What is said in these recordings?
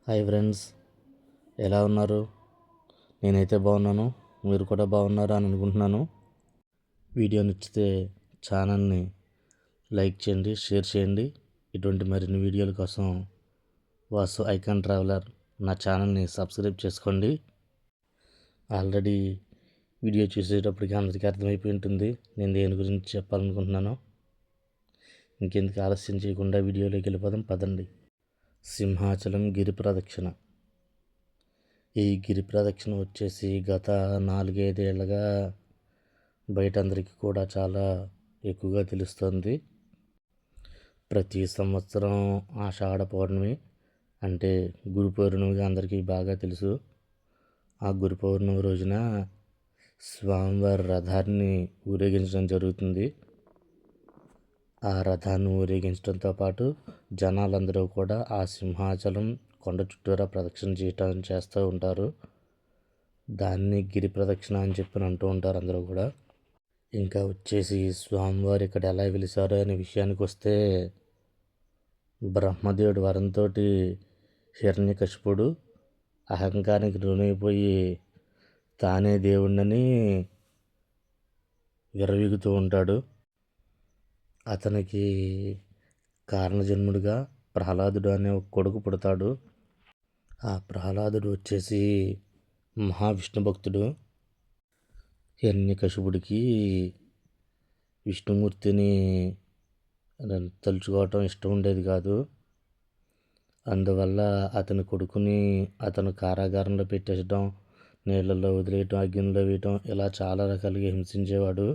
Hi friends, ఎలా ఉన్నారు? నేనైతే బాగున్నాను. మీరు కూడా బాగున్నారు అని అనుకుంటున్నాను. వీడియో నచ్చితే ఛానల్ని లైక్ చేయండి, షేర్ చేయండి. ఇటువంటి మరిన్ని వీడియోల కోసం వాసు ఐకాన్ ట్రావెలర్ నా ఛానల్ని సబ్స్క్రైబ్ చేసుకోండి. ఆల్రెడీ వీడియో చూసేటప్పటికి అందరికీ అర్థమైపోయి ఉంటుంది నేను దేని గురించి చెప్పాలనుకుంటున్నాను. ఇంకెందుకు ఆలస్యం చేయకుండా వీడియోలోకి వెళ్ళిపోదాం పదండి. సింహాచలం గిరి ప్రదక్షిణ. ఈ గిరి ప్రదక్షిణ వచ్చేసి గత 4-5 ఏళ్ళగా బయట అందరికీ కూడా చాలా ఎక్కువగా తెలుస్తుంది. ప్రతి సంవత్సరం ఆషాఢ పౌర్ణమి అంటే గురు పౌర్ణమిగా అందరికీ బాగా తెలుసు. ఆ గురు పౌర్ణమి రోజున స్వామివారి రథాన్ని ఊరేగించడం జరుగుతుంది. ఆ రథాన్ని ఊరేగించడంతో పాటు జనాలందరూ కూడా ఆ సింహాచలం కొండ చుట్టూరా ప్రదక్షిణ చేస్తూ ఉంటారు. దాన్ని గిరి ప్రదక్షిణ అని చెప్పి అంటూ ఉంటారు అందరూ కూడా. ఇంకా వచ్చేసి స్వామివారు ఇక్కడ ఎలా వెలిసారు అనే విషయానికి వస్తే, బ్రహ్మదేవుడి వరంతో హిరణ్యకశిపుడు అహంకారానికి లోనైపోయి తానే దేవుణ్ణని విర్రవీగుతూ ఉంటాడు. అతనికి కారణజన్ముడిగా ప్రహ్లాదుడు అనే ఒక కొడుకు పుడతాడు. ఆ ప్రహ్లాదుడు వచ్చేసి మహావిష్ణు భక్తుడు. హిరణ్యకశిపుడికి విష్ణుమూర్తిని తలుచుకోవటం ఇష్టం ఉండేది కాదు. అందువల్ల అతని కొడుకుని అతను కారాగారంలో పెట్టేయడం, నీళ్ళల్లో వదిలేయటం, అగ్నిలో వేయటం ఇలా చాలా రకాలుగా హింసించేవాడు.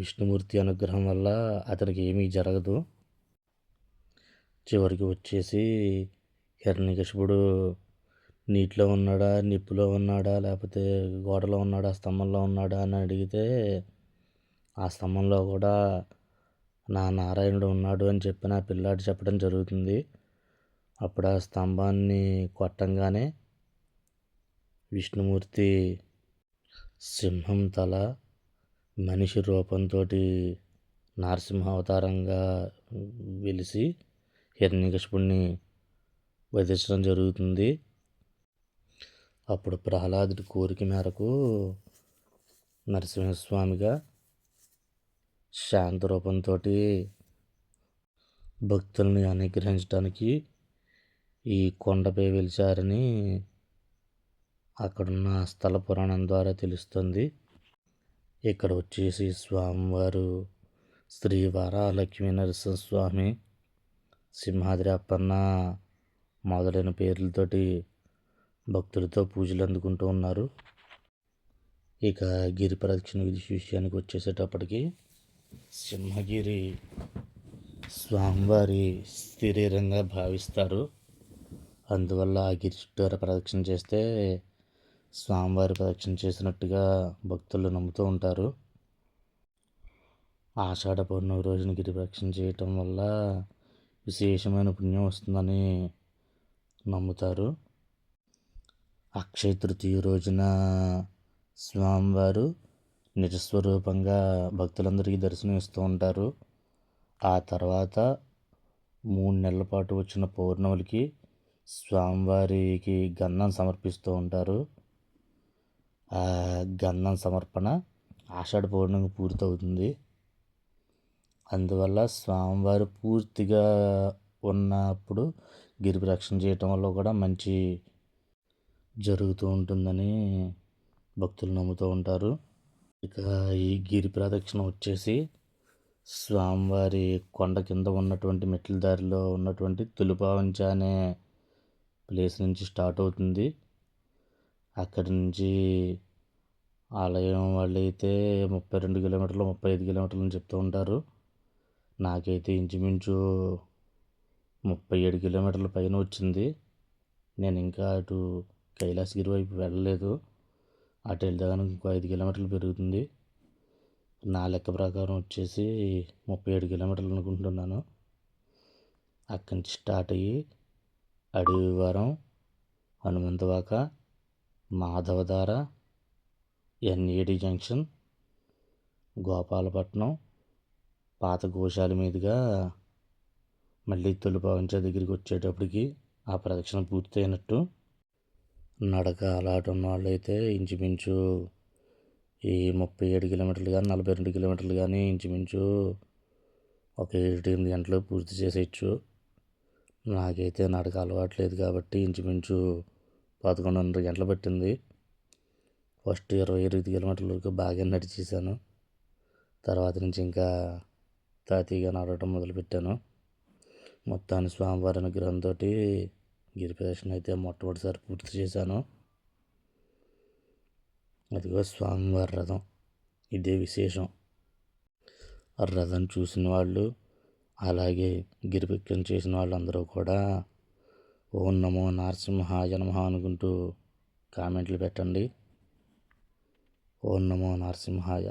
విష్ణుమూర్తి అనుగ్రహం వల్ల అతనికి ఏమీ జరగదు. చివరికి వచ్చేసి హిరణ్యకశిపుడు నీటిలో ఉన్నాడా, నిప్పులో ఉన్నాడా, లేకపోతే గోడలో ఉన్నాడా, స్తంభంలో ఉన్నాడా అని అడిగితే ఆ స్తంభంలో కూడా నా నారాయణుడు ఉన్నాడు అని చెప్పి నా పిల్లాడు చెప్పడం జరుగుతుంది. అప్పుడు ఆ స్తంభాన్ని కొట్టంగానే విష్ణుమూర్తి సింహం తల మనిషి రూపంతో నరసింహ అవతారంగా వెలిసి హిరణ్యకశిపుడిని వధించడం జరుగుతుంది. అప్పుడు ప్రహ్లాదుడి కోరిక మేరకు నరసింహస్వామిగా శాంత రూపంతో భక్తుల్ని అనుగ్రహించడానికి ఈ కొండపై వెలిచారని అక్కడున్న స్థల పురాణం ద్వారా తెలుస్తుంది. ఇక్కడ వచ్చేసి స్వామివారు శ్రీ వరాలక్ష్మీ నరసింహస్వామి, సింహాద్రి అప్పన్న మొదలైన పేర్లతోటి భక్తులతో పూజలు అందుకుంటూ ఉన్నారు. ఇక గిరి ప్రదక్షిణ విషయానికి వచ్చేసేటప్పటికి సింహగిరి స్వామివారి శరీరంగా భావిస్తారు. అందువల్ల ఆ గిరి చుట్టూరా ప్రదక్షిణ చేస్తే స్వామివారి ప్రదక్షిణ చేసినట్టుగా భక్తులు నమ్ముతూ ఉంటారు. ఆషాఢ పౌర్ణమి రోజున గిరి ప్రదక్షిణ చేయటం వల్ల విశేషమైన పుణ్యం వస్తుందని నమ్ముతారు. అక్షయ తృతీయ రోజున స్వామివారు నిజస్వరూపంగా భక్తులందరికీ దర్శనం ఇస్తూ ఉంటారు. ఆ తర్వాత 3 నెలల పాటు వచ్చిన పౌర్ణములకి స్వామివారికి గంధం సమర్పిస్తూ ఉంటారు. ఆ గంధం సమర్పణ ఆషాఢ పౌర్ణమి పూర్తవుతుంది. అందువల్ల స్వామివారు పూర్తిగా ఉన్నప్పుడు గిరి ప్రదక్షిణ చేయటం వల్ల కూడా మంచి జరుగుతూ ఉంటుందని భక్తులు నమ్ముతూ ఉంటారు. ఇక ఈ గిరి ప్రదక్షిణ వచ్చేసి స్వామివారి కొండ కింద ఉన్నటువంటి మెట్ల దారిలో ఉన్నటువంటి తులుపావంచ అనే ప్లేస్ నుంచి స్టార్ట్ అవుతుంది. అక్కడి నుంచి ఆలయం వాళ్ళైతే 32 కిలోమీటర్లు, 35 కిలోమీటర్లు అని చెప్తూ ఉంటారు. నాకైతే ఇంచుమించు 37 కిలోమీటర్ల పైన వచ్చింది. నేను ఇంకా అటు కైలాసగిరి వైపు వెళ్ళలేదు. అటు వెళ్తే ఇంకో 5 కిలోమీటర్లు పెరుగుతుంది. నా లెక్క ప్రకారం వచ్చేసి 37 కిలోమీటర్లు అనుకుంటున్నాను. అక్కడి నుంచి స్టార్ట్ అయ్యి అడవివరం, హనుమంతవాక, మాధవధార, ఎన్ఏడి జంక్షన్, గోపాలపట్నం, పాత గోశాల మీదుగా మళ్ళీ తొలిపావంచ దగ్గరికి వచ్చేటప్పటికి ఆ ప్రదక్షిణ పూర్తయినట్టు. నడక అలవాటు ఉన్న వాళ్ళు అయితే ఇంచుమించు ఈ 37 కిలోమీటర్లు కానీ 42 కిలోమీటర్లు కానీ ఇంచుమించు ఒక 7-8 గంటలు పూర్తి చేసేయచ్చు. నాకైతే నడక అలవాటు లేదు కాబట్టి ఇంచుమించు 11:30 గంటలు పట్టింది. ఫస్ట్ 28 కిలోమీటర్ల వరకు బాగా నడిచేసాను. తర్వాత నుంచి ఇంకా తాతీగా నడవటం మొదలుపెట్టాను. మొత్తాన్ని స్వామివారి అనుగ్రహంతో గిరి ప్రదక్షిణ అయితే మొట్టమొదటిసారి పూర్తి చేశాను. అదిగో స్వామివారి రథం, ఇదే విశేషం. ఆ రథం చూసిన వాళ్ళు అలాగే గిరి ప్రదక్షిణ చేసిన వాళ్ళందరూ కూడా ఓం నమో నరసింహాయ నమః అనుకుంటూ కామెంట్లు పెట్టండి. ఓం నమో నరసింహాయ.